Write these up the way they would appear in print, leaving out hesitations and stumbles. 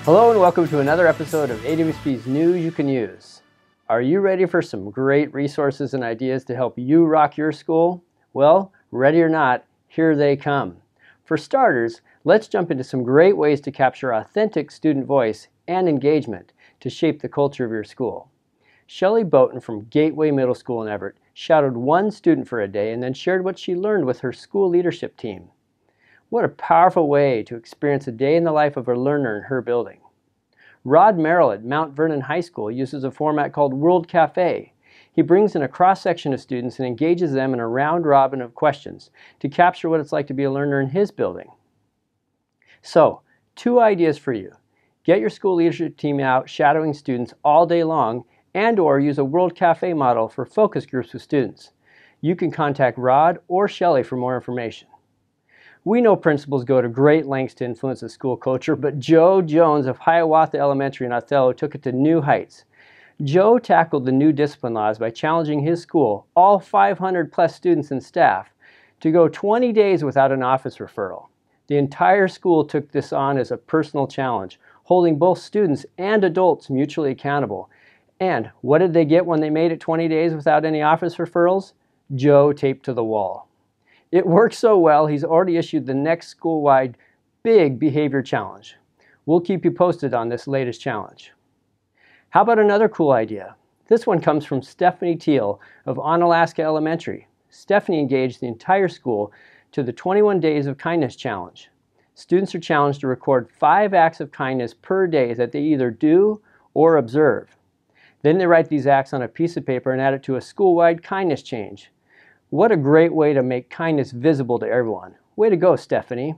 Hello and welcome to another episode of AWSP's News You Can Use. Are you ready for some great resources and ideas to help you rock your school? Well, ready or not, here they come. For starters, let's jump into some great ways to capture authentic student voice and engagement to shape the culture of your school. Shelley Boughton from Gateway Middle School in Everett shadowed one student for a day and then shared what she learned with her school leadership team. What a powerful way to experience a day in the life of a learner in her building. Rod Merrill at Mount Vernon High School uses a format called World Cafe. He brings in a cross-section of students and engages them in a round robin of questions to capture what it's like to be a learner in his building. So, 2 ideas for you. Get your school leadership team out shadowing students all day long and/or use a World Cafe model for focus groups with students. You can contact Rod or Shelley for more information. We know principals go to great lengths to influence the school culture, but Joe Jones of Hiawatha Elementary in Othello took it to new heights. Joe tackled the new discipline laws by challenging his school, all 500 plus students and staff, to go 20 days without an office referral. The entire school took this on as a personal challenge, holding both students and adults mutually accountable. And what did they get when they made it 20 days without any office referrals? Joe taped to the wall. It worked so well, he's already issued the next school-wide big behavior challenge. We'll keep you posted on this latest challenge. How about another cool idea? This one comes from Stephanie Teal of Onalaska Elementary. Stephanie engaged the entire school to the 21 Days of Kindness Challenge. Students are challenged to record 5 acts of kindness per day that they either do or observe. Then they write these acts on a piece of paper and add it to a school-wide kindness change. What a great way to make kindness visible to everyone. Way to go, Stephanie.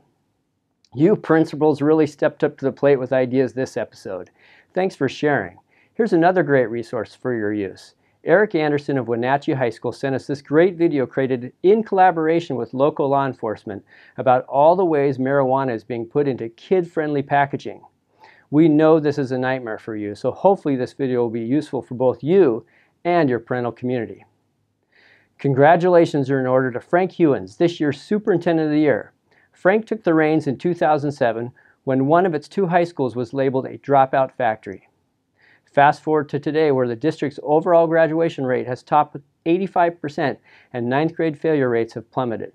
You principals really stepped up to the plate with ideas this episode. Thanks for sharing. Here's another great resource for your use. Eric Anderson of Wenatchee High School sent us this great video created in collaboration with local law enforcement about all the ways marijuana is being put into kid-friendly packaging. We know this is a nightmare for you, so hopefully this video will be useful for both you and your parental community. Congratulations are in order to Frank Hewins, this year's Superintendent of the Year. Frank took the reins in 2007 when one of its 2 high schools was labeled a dropout factory. Fast forward to today where the district's overall graduation rate has topped 85% and 9th grade failure rates have plummeted.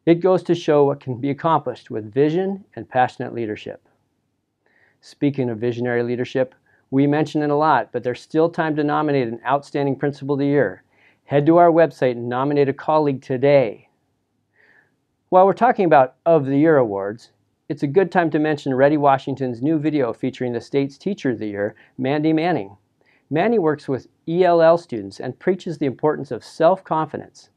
It goes to show what can be accomplished with vision and passionate leadership. Speaking of visionary leadership, we mention it a lot, but there's still time to nominate an Outstanding Principal of the Year. Head to our website and nominate a colleague today. While we're talking about Of the Year awards, it's a good time to mention Ready Washington's new video featuring the state's Teacher of the Year, Mandy Manning. Mandy works with ELL students and preaches the importance of self-confidence.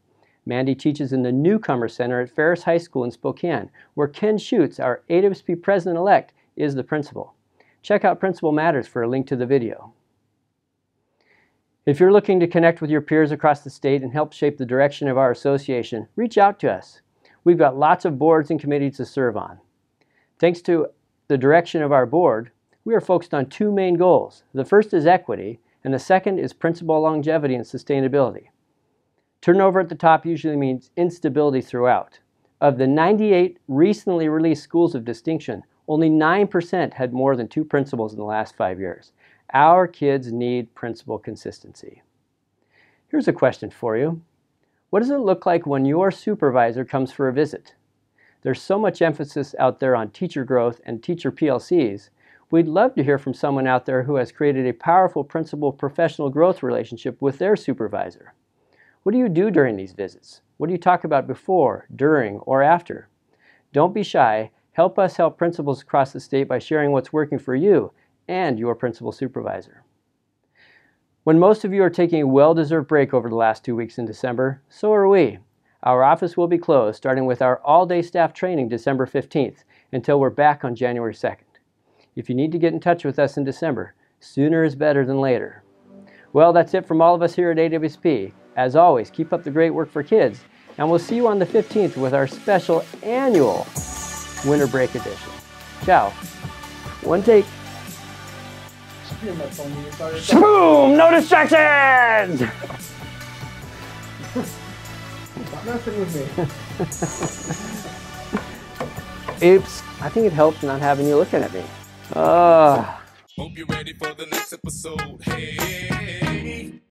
Mandy teaches in the Newcomer Center at Ferris High School in Spokane, where Ken Schutz, our AWSP President-elect, is the principal. Check out Principal Matters for a link to the video. If you're looking to connect with your peers across the state and help shape the direction of our association, reach out to us. We've got lots of boards and committees to serve on. Thanks to the direction of our board, we are focused on 2 main goals. The first is equity, and the second is principal longevity and sustainability. Turnover at the top usually means instability throughout. Of the 98 recently released schools of distinction, only 9% had more than 2 principals in the last 5 years. Our kids need principal consistency. Here's a question for you. What does it look like when your supervisor comes for a visit? There's so much emphasis out there on teacher growth and teacher PLCs. We'd love to hear from someone out there who has created a powerful principal-professional growth relationship with their supervisor. What do you do during these visits? What do you talk about before, during, or after? Don't be shy. Help us help principals across the state by sharing what's working for you and your principal supervisor. When most of you are taking a well-deserved break over the last 2 weeks in December, so are we. Our office will be closed, starting with our all-day staff training December 15th, until we're back on January 2nd. If you need to get in touch with us in December, sooner is better than later. Well, that's it from all of us here at AWSP. As always, keep up the great work for kids, and we'll see you on the 15th with our special annual Winter Break Edition. Ciao. One take. Boom! No distractions! Stop messing with me. Oops. I think it helps not having you looking at me. Ah. Hope you're ready for the next episode. Hey.